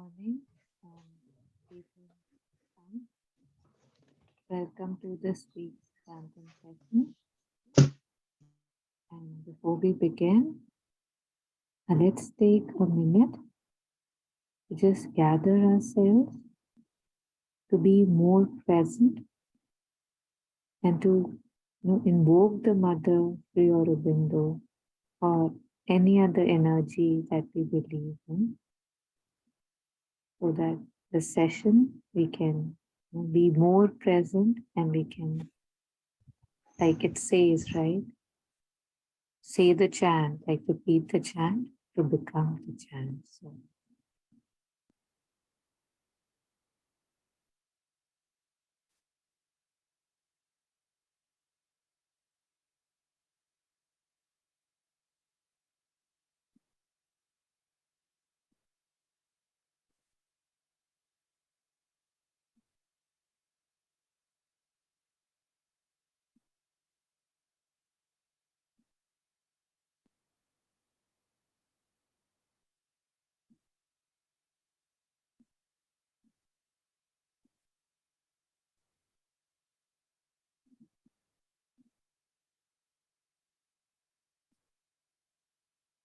morning, people. Welcome to this week's chanting session. And before we begin, let's take a minute to just gather ourselves to be more present and to invoke the Mother, Sri Aurobindo, or any other energy that we believe in, so that the session we can be more present and we can, like it says, right? Say the chant, like repeat the chant to become the chant. So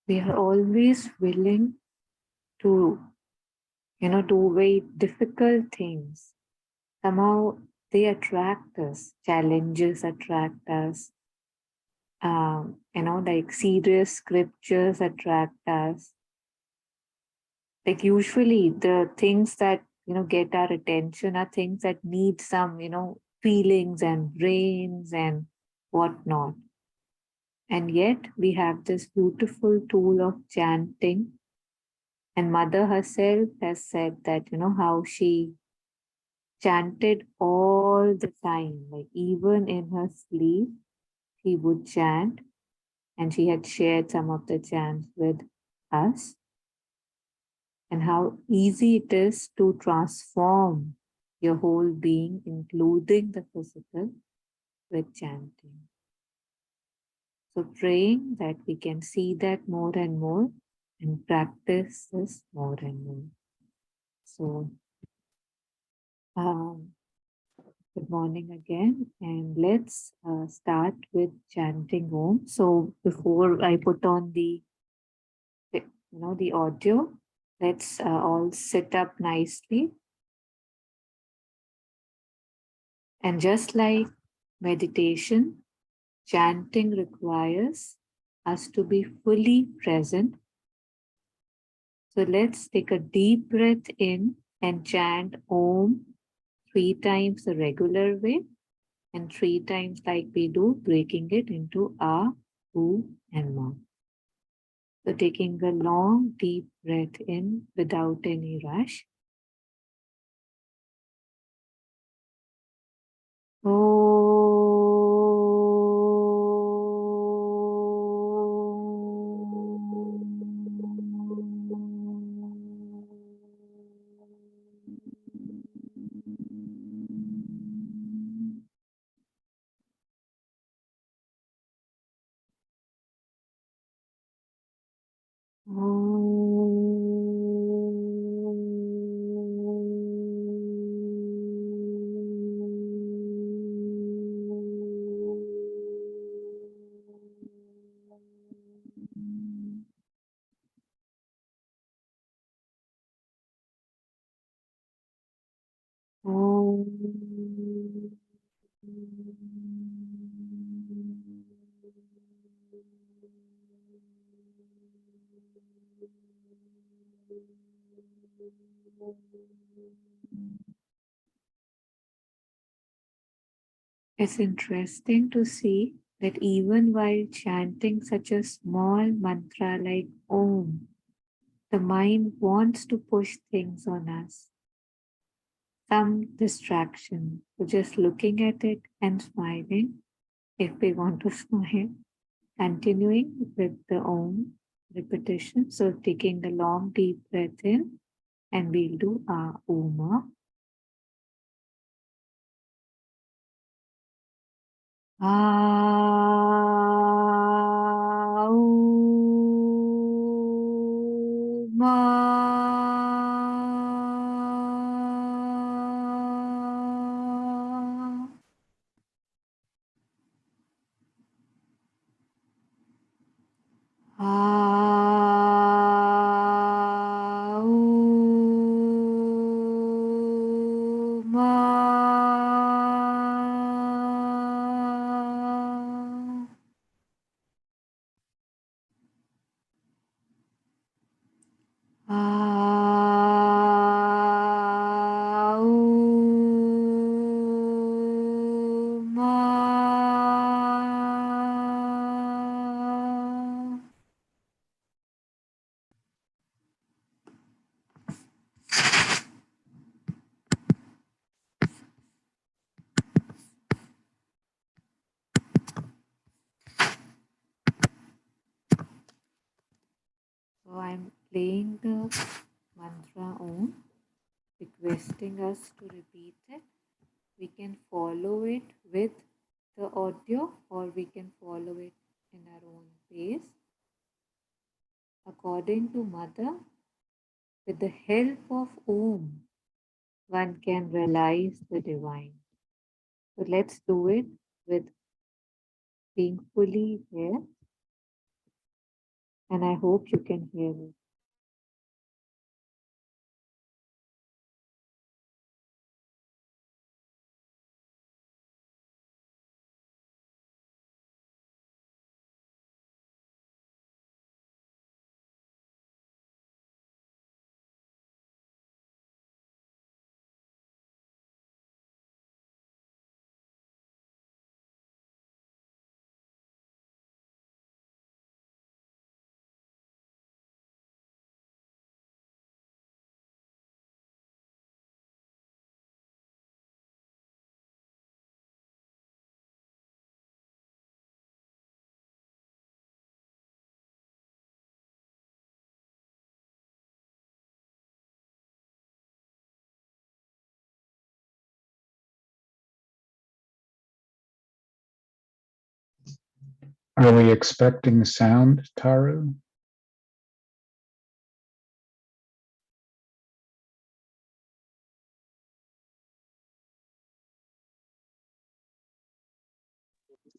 we are always willing to, do very difficult things. Somehow they attract us. Challenges attract us. Like serious scriptures attract us. Like usually the things that, get our attention are things that need some, feelings and brains and whatnot. And yet we have this beautiful tool of chanting. And Mother herself has said that, how she chanted all the time, like even in her sleep, she would chant. And she had shared some of the chants with us. And how easy it is to transform your whole being, including the physical, with chanting. So praying that we can see that more and more and practice this more and more. So good morning again, and let's start with chanting Om. So before I put on the audio, let's all sit up nicely. And just like meditation, chanting requires us to be fully present. So let's take a deep breath in and chant Om 3 times the regular way and 3 times like we do, breaking it into A, U, and Ma. So taking a long, deep breath in without any rush. It's interesting to see that even while chanting such a small mantra like Om, the mind wants to push things on us. Some distraction. So just looking at it and smiling, if we want to smile, continuing with the Om repetition. So taking the long deep breath in, and we'll do our Oma. Auma. So I'm playing the mantra Om, requesting us to repeat it. We can follow it with the audio or we can follow it in our own pace. According to Mother, with the help of Om, one can realize the divine. So let's do it with being fully here, and I hope you can hear me. Are we expecting sound, Taru?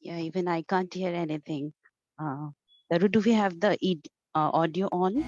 Yeah, even I can't hear anything. Taru, do we have the audio on?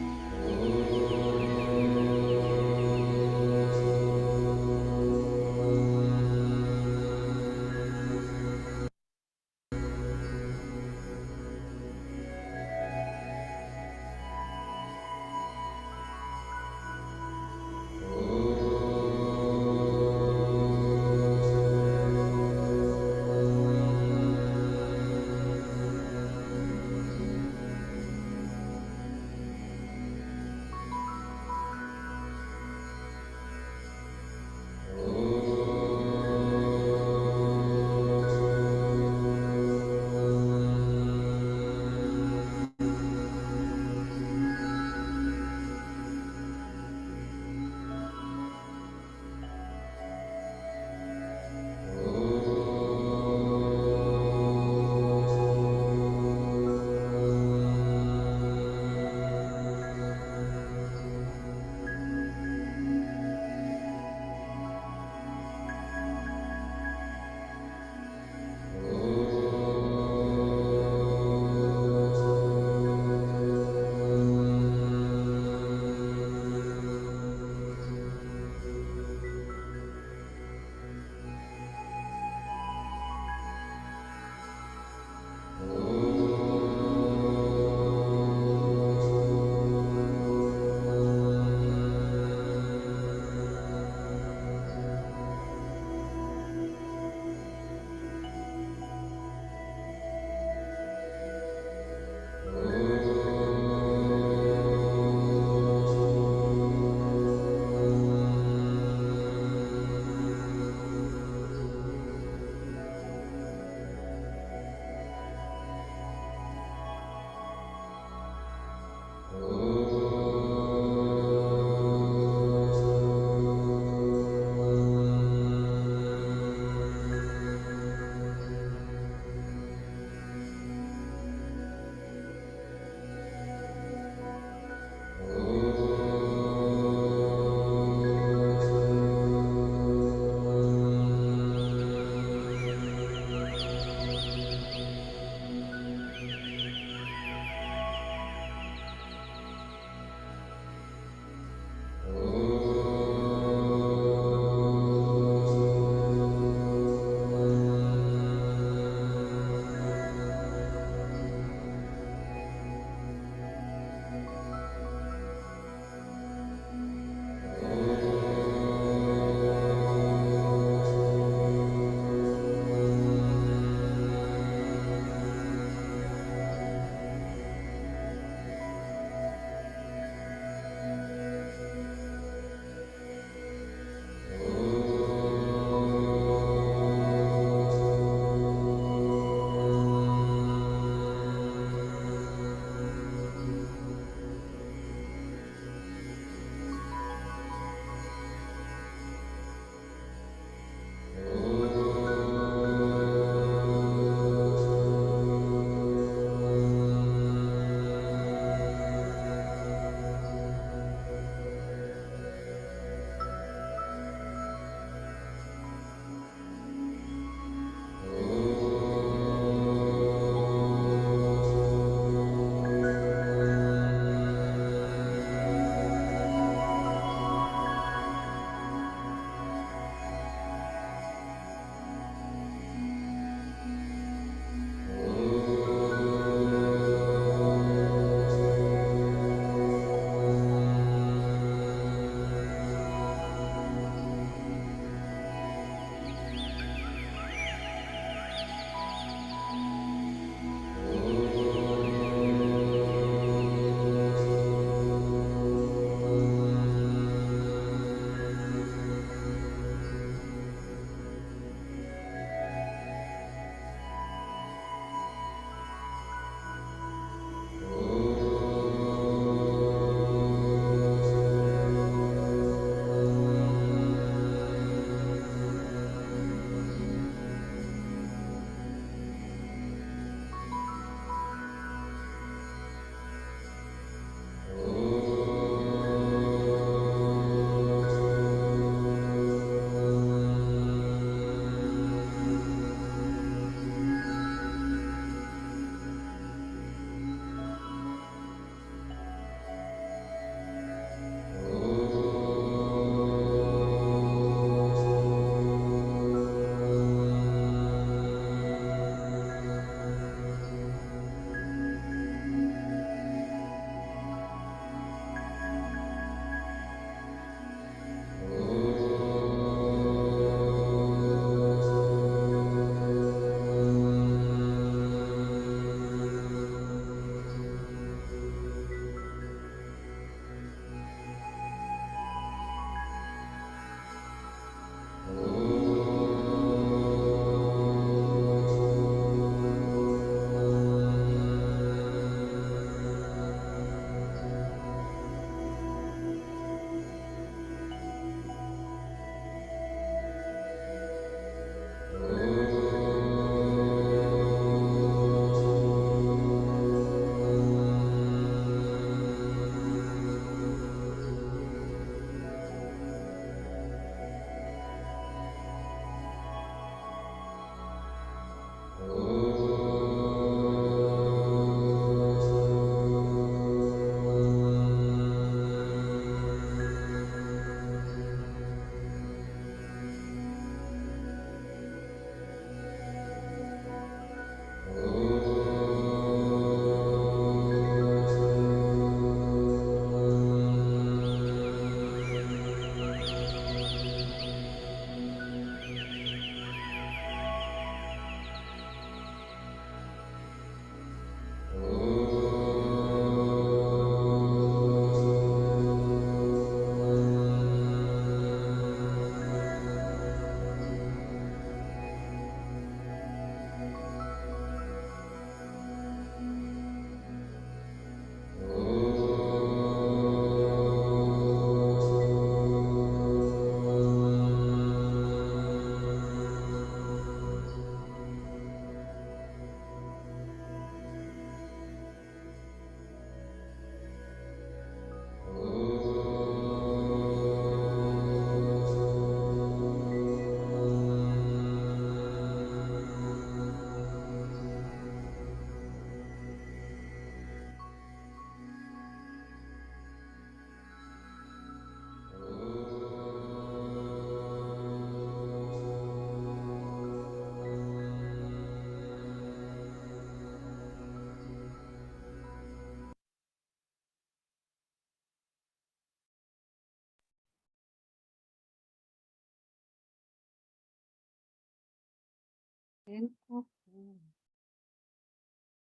help of whom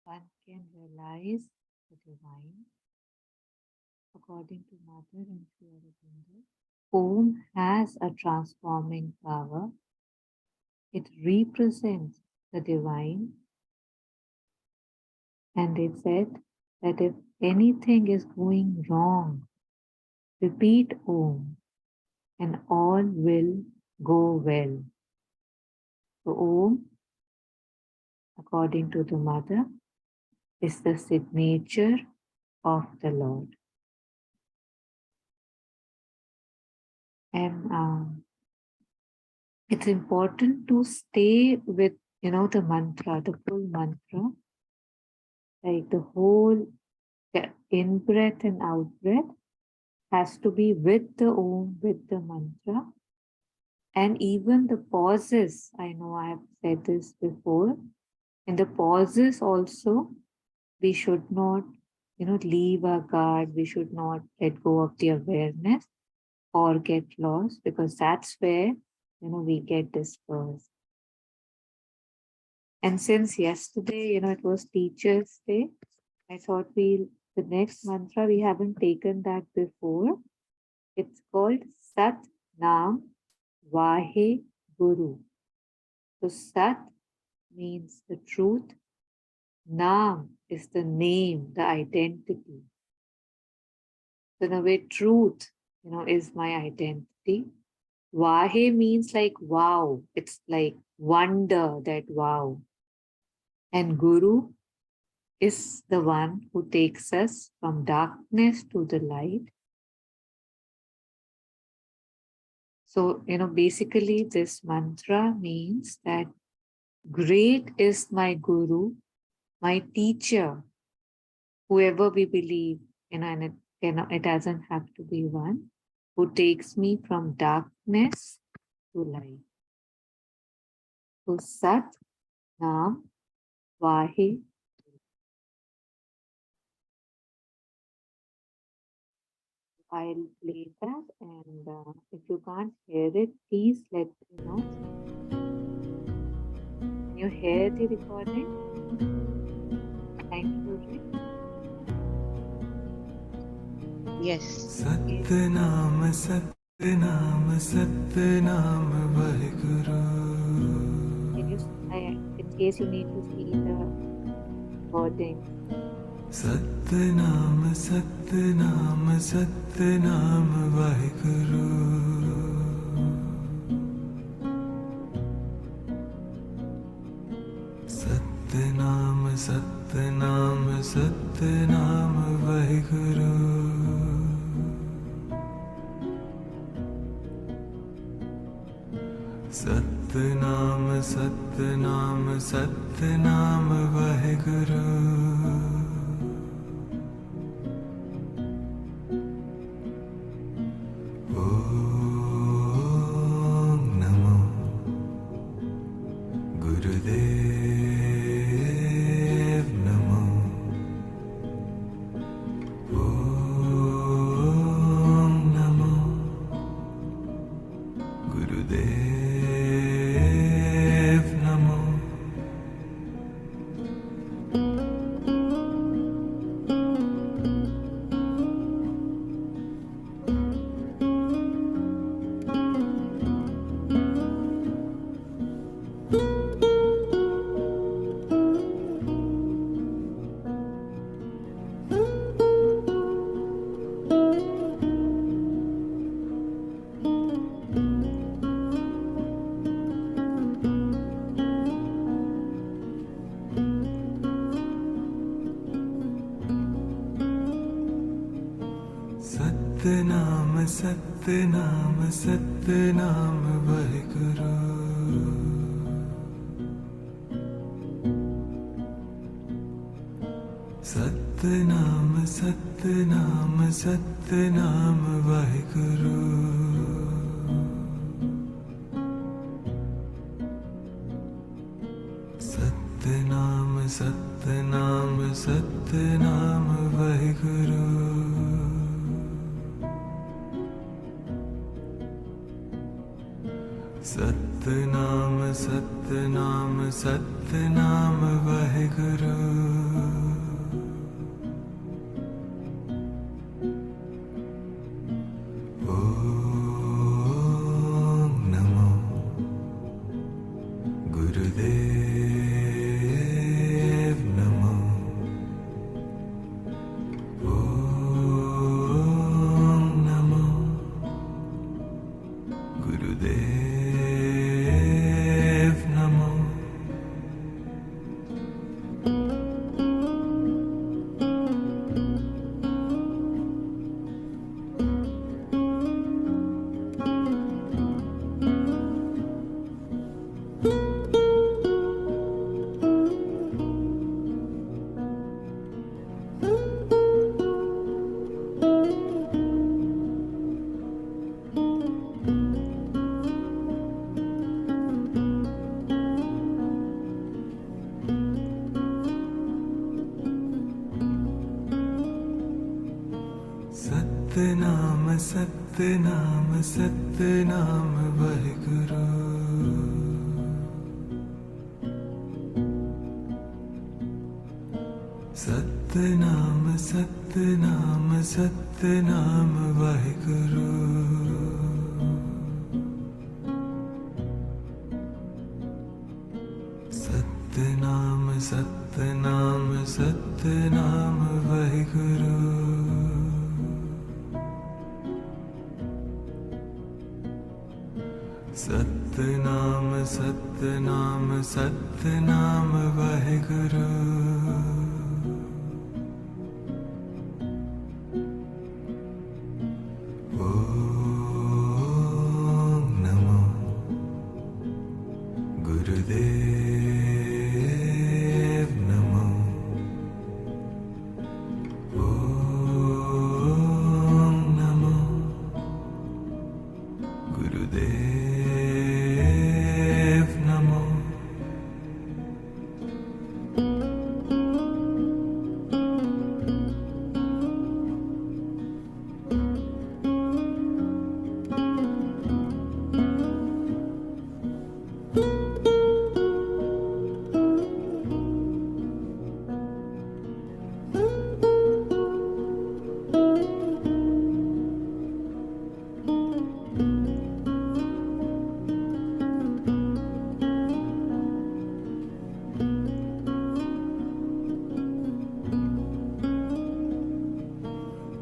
one can realize the divine. According to Mother and Sri Aurobindo, Om has a transforming power. It represents the divine, and it said that if anything is going wrong, repeat Om and all will go well. So Om, according to the Mother, is the signature of the Lord. And it's important to stay with, the mantra, the full mantra, like the whole in-breath and out-breath has to be with the Om, with the mantra. And even the pauses, I know I have said this before, in the pauses also, we should not, leave our guard. We should not let go of the awareness or get lost, because that's where, we get dispersed. And since yesterday, it was Teachers' Day, I thought the next mantra, we haven't taken that before. It's called Sat Nam Vahe Guru. So Sat means the truth. Nam is the name, the identity. So in a way, truth, is my identity. Vahe means like wow. It's like wonder, that wow. And Guru is the one who takes us from darkness to the light. So, basically this mantra means that great is my Guru, my teacher, whoever we believe, and it doesn't have to be one, who takes me from darkness to light. So Sat Nam Vahe. I'll play that, and if you can't hear it, please let me know. Can you hear the recording? Thank you, Rick. Yes. Satnam Satnam Satnam Vaheguru. In case you need to see the recording. Satnam Satnam Satnam Vaheguru. Satnam Satnam Satnam Vaheguru. Satnam Satnam Satnam Vaheguru. Om Namo Gurudev Namo. Om Namo Gurudev Namo. Satnam Satnam Satnam Vaheguru. Satnam Satnam Satnam Vaheguru. Satnam Satnam Satnam Vaheguru. Satnam Satnam Satnam Waheguru Om NaMo Gurudev NaMo Om NaMo Gurudev NaMo Satnam Satnam Satnam Waheguru Satnam Satnam Satnam Waheguru Satnam Satnam Satnam Waheguru Satnam Satnam Satnam Waheguru Om NaMo Gurudev NaMo Om NaMo Gurudev NaMo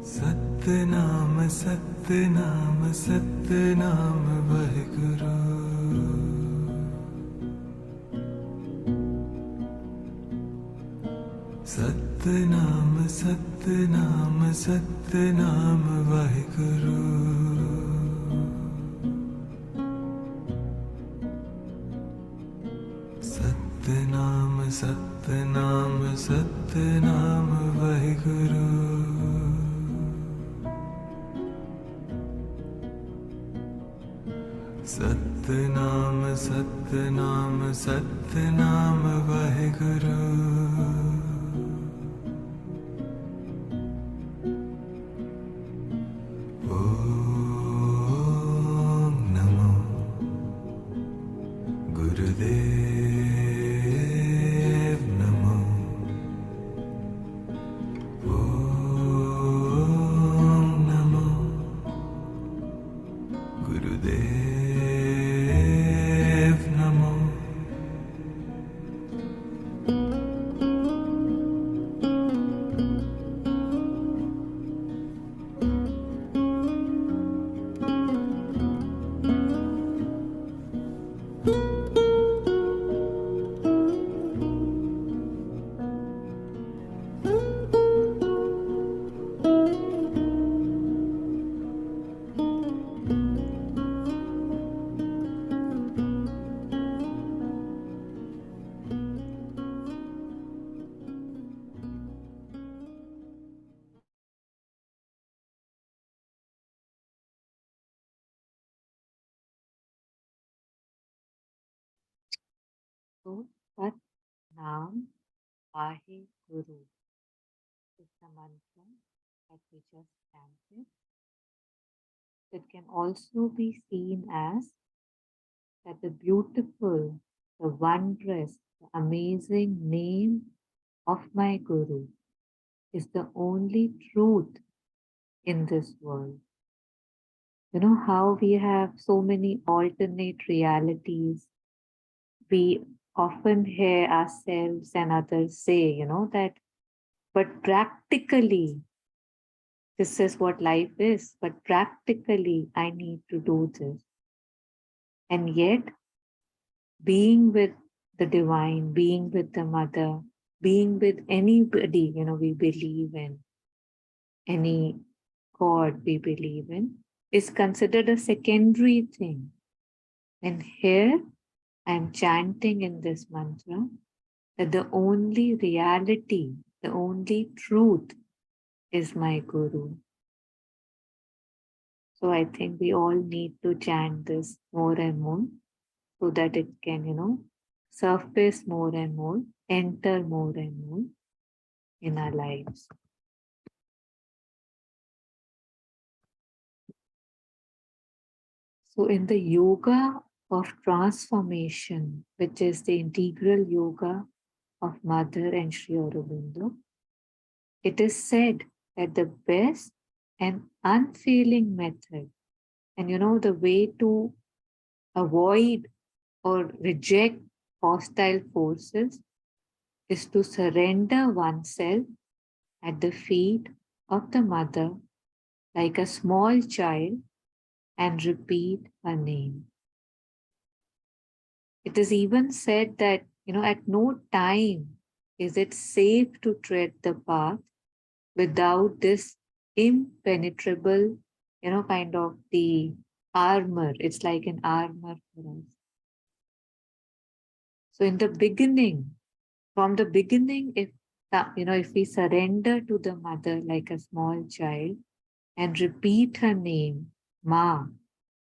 Satnam Satnam Satnam Waheguru Satnam Satnam Satnam Waheguru Satnam Satnam Satnam Waheguru Satnam Satnam Satnam Waheguru Om NaMo Gurudev NaMo Om NaMo Gurudev NaMo So, Sat Nam Vahe Guru is the mantra that we just chanted. It can also be seen as that the beautiful the wondrous, the amazing name of my Guru is the only truth in this world. You know how we have so many alternate realities. We often hear ourselves and others say, that, but practically, this is what life is, but practically, I need to do this. And yet, being with the divine, being with the mother, being with anybody, we believe in, any God we believe in, is considered a secondary thing. And here I'm chanting in this mantra that the only reality, the only truth is my Guru. So I think we all need to chant this more and more so that it can, surface more and more, enter more and more in our lives. So in the yoga of transformation, which is the integral yoga of Mother and Sri Aurobindo, it is said that the best and unfailing method, and the way to avoid or reject hostile forces is to surrender oneself at the feet of the mother like a small child and repeat her name. It is even said that, at no time is it safe to tread the path without this impenetrable, kind of the armor. It's like an armor for us. So in the beginning, from the beginning, if we surrender to the mother like a small child and repeat her name, Ma,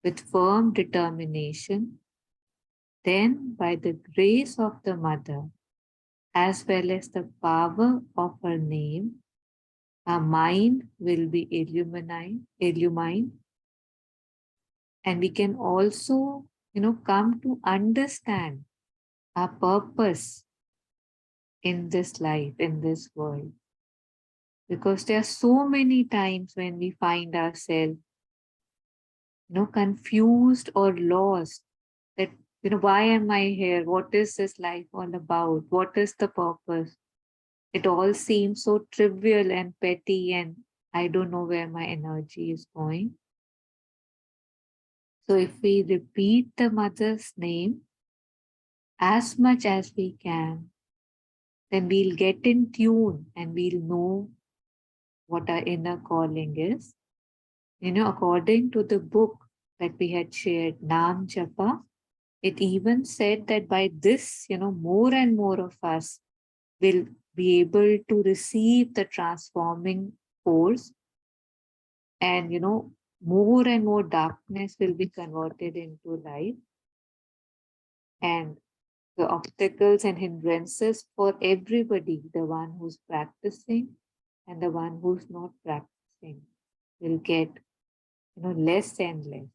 with firm determination, then by the grace of the mother, as well as the power of her name, our mind will be illumined, and we can also, come to understand our purpose in this life, in this world. Because there are so many times when we find ourselves, confused or lost that, why am I here? What is this life all about? What is the purpose? It all seems so trivial and petty, and I don't know where my energy is going. So if we repeat the mother's name as much as we can, then we'll get in tune and we'll know what our inner calling is. According to the book that we had shared, Nam Japa, it even said that by this, more and more of us will be able to receive the transforming force, and, more and more darkness will be converted into light, and the obstacles and hindrances for everybody, the one who's practicing and the one who's not practicing, will get, less and less.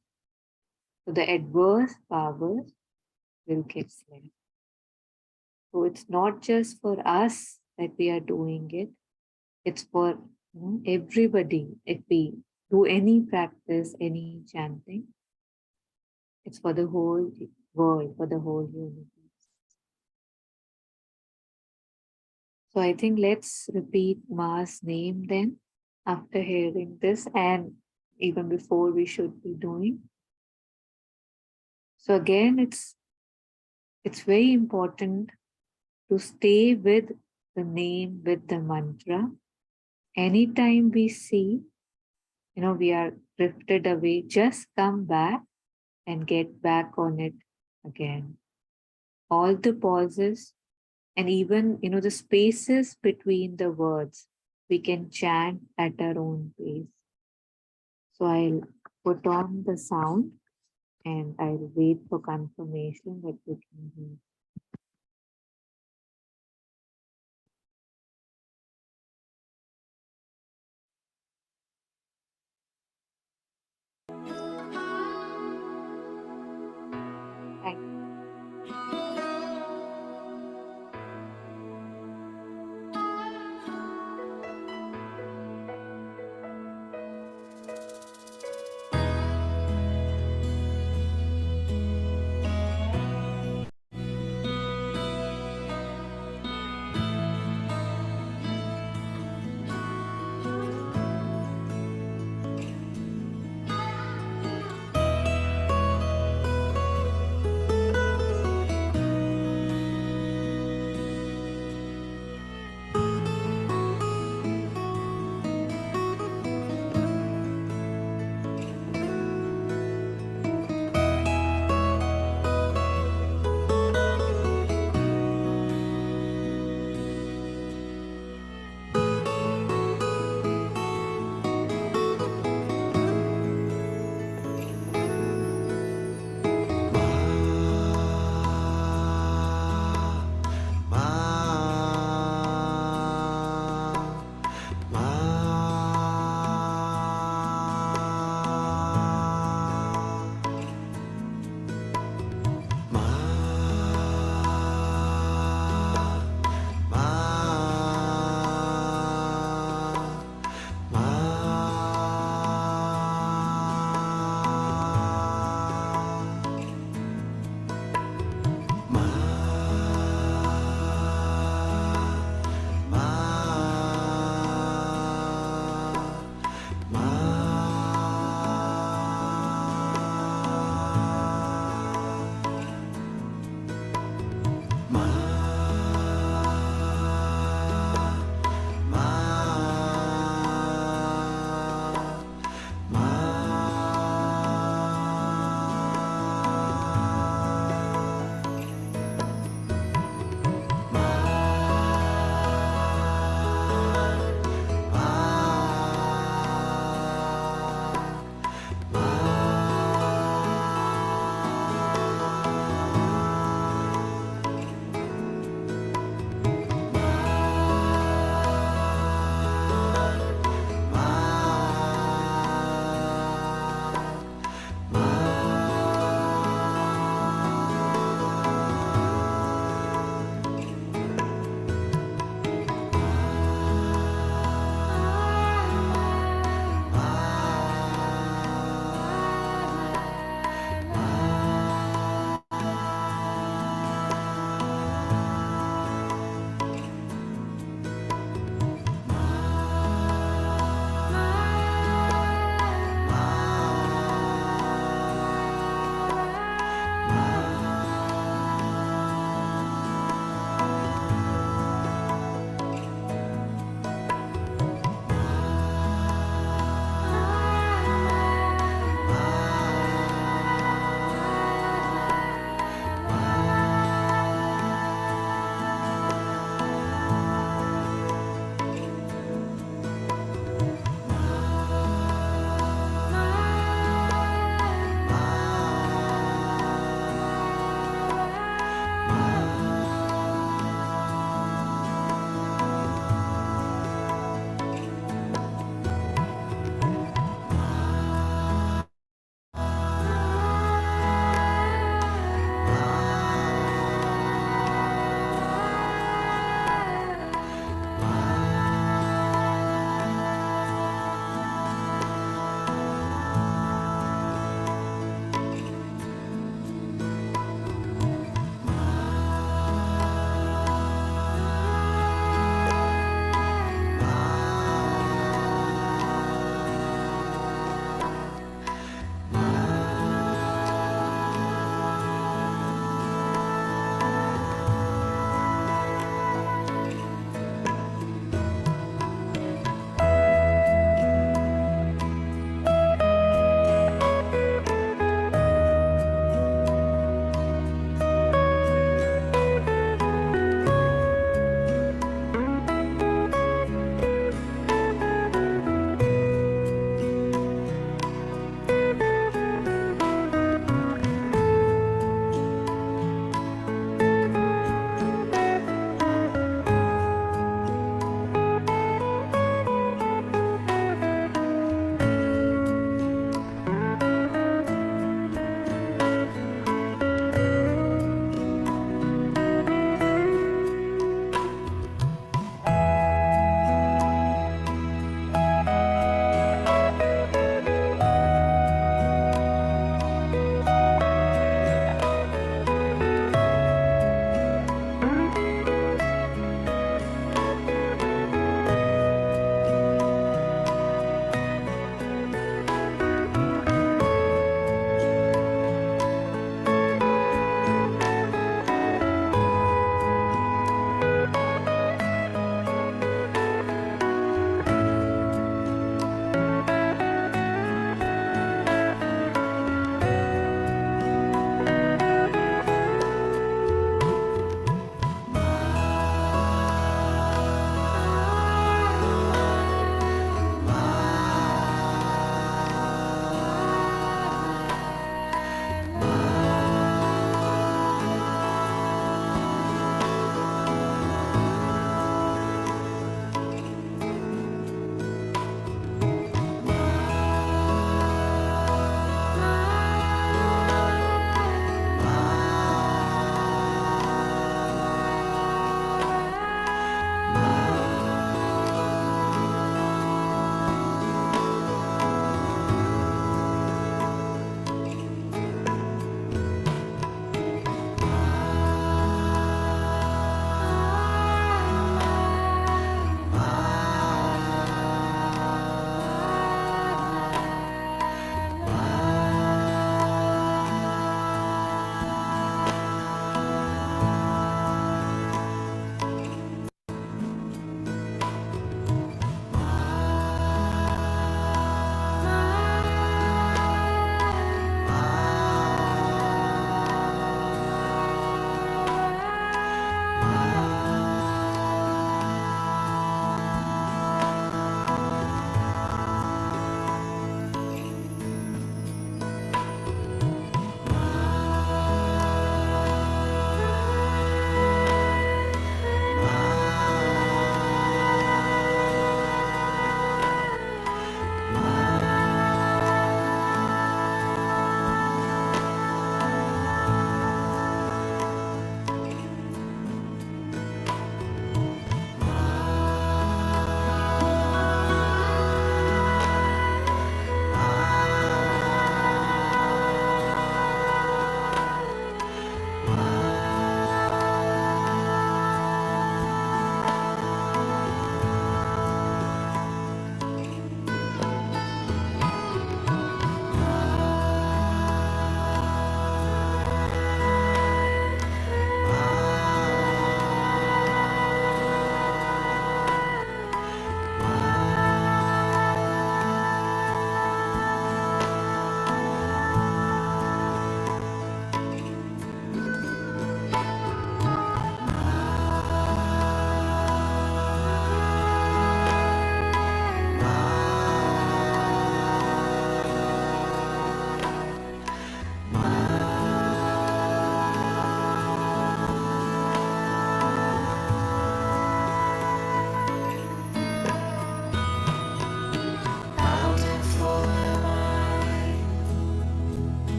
So the adverse powers will get less. So it's not just for us that we are doing it. It's for everybody. If we do any practice, any chanting, it's for the whole world, for the whole universe. So I think let's repeat Ma's name then after hearing this, and even before we should be doing. So again, it's very important to stay with the name, with the mantra. Anytime we see, we are drifted away, just come back and get back on it again. All the pauses and even, the spaces between the words, we can chant at our own pace. So I'll put on the sound and I'll wait for confirmation that we can hear. Thank you.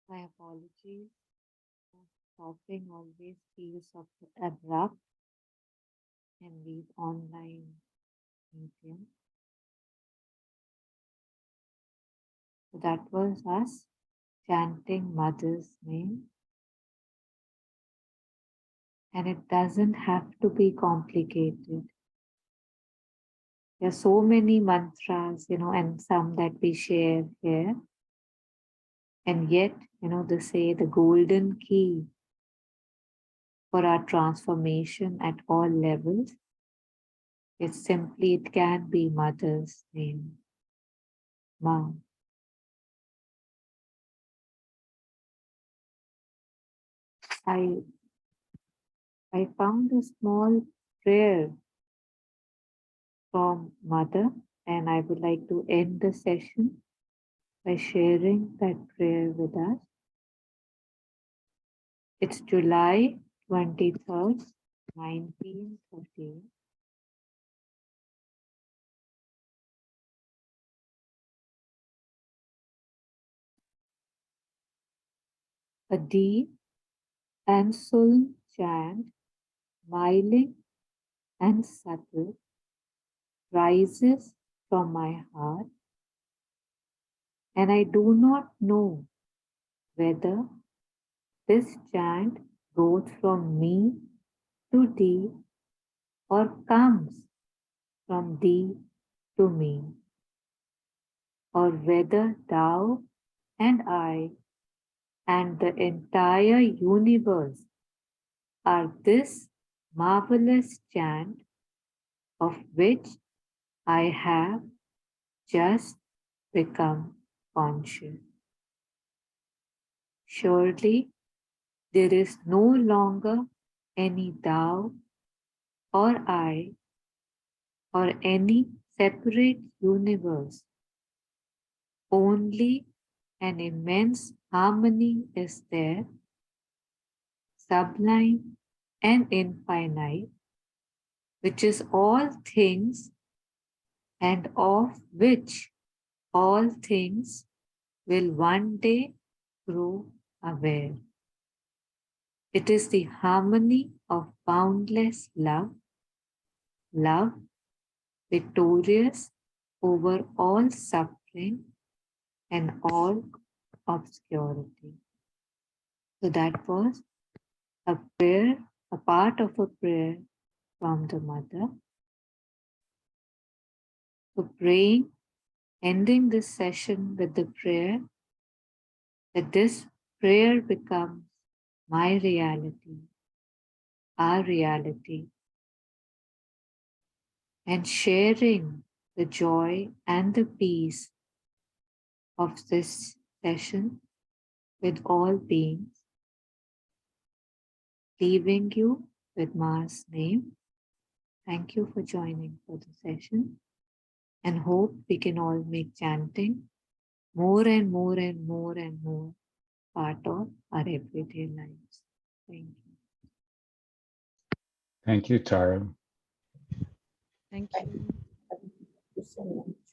My apologies. Stopping always feels abrupt in these online mediums. So that was us chanting Mother's name. And it doesn't have to be complicated. There are so many mantras, and some that we share here. And yet, they say the golden key for our transformation at all levels, it's simply, it can be Mother's name, Ma. I found a small prayer from Mother, and I would like to end the session by sharing that prayer with us. It's July 23rd, 1930. A deep and solemn chant, smiling and subtle, rises from my heart, and I do not know whether this chant goes from me to thee or comes from thee to me, or whether thou and I and the entire universe are this marvelous chant of which I have just become conscious. Surely there is no longer any thou or I or any separate universe. Only an immense harmony is there, sublime and infinite, which is all things and of which all things will one day grow aware. It is the harmony of boundless love, love victorious over all suffering and all obscurity. So that was a prayer, a part of a prayer from the Mother. So praying, ending this session with the prayer that this prayer becomes my reality, our reality, and sharing the joy and the peace of this session with all beings, leaving you with Ma's name. Thank you for joining for the session, and hope we can all make chanting more and more and more and more part of our everyday lives. Thank you. Thank you, Tara. Thank you. Thank you so much.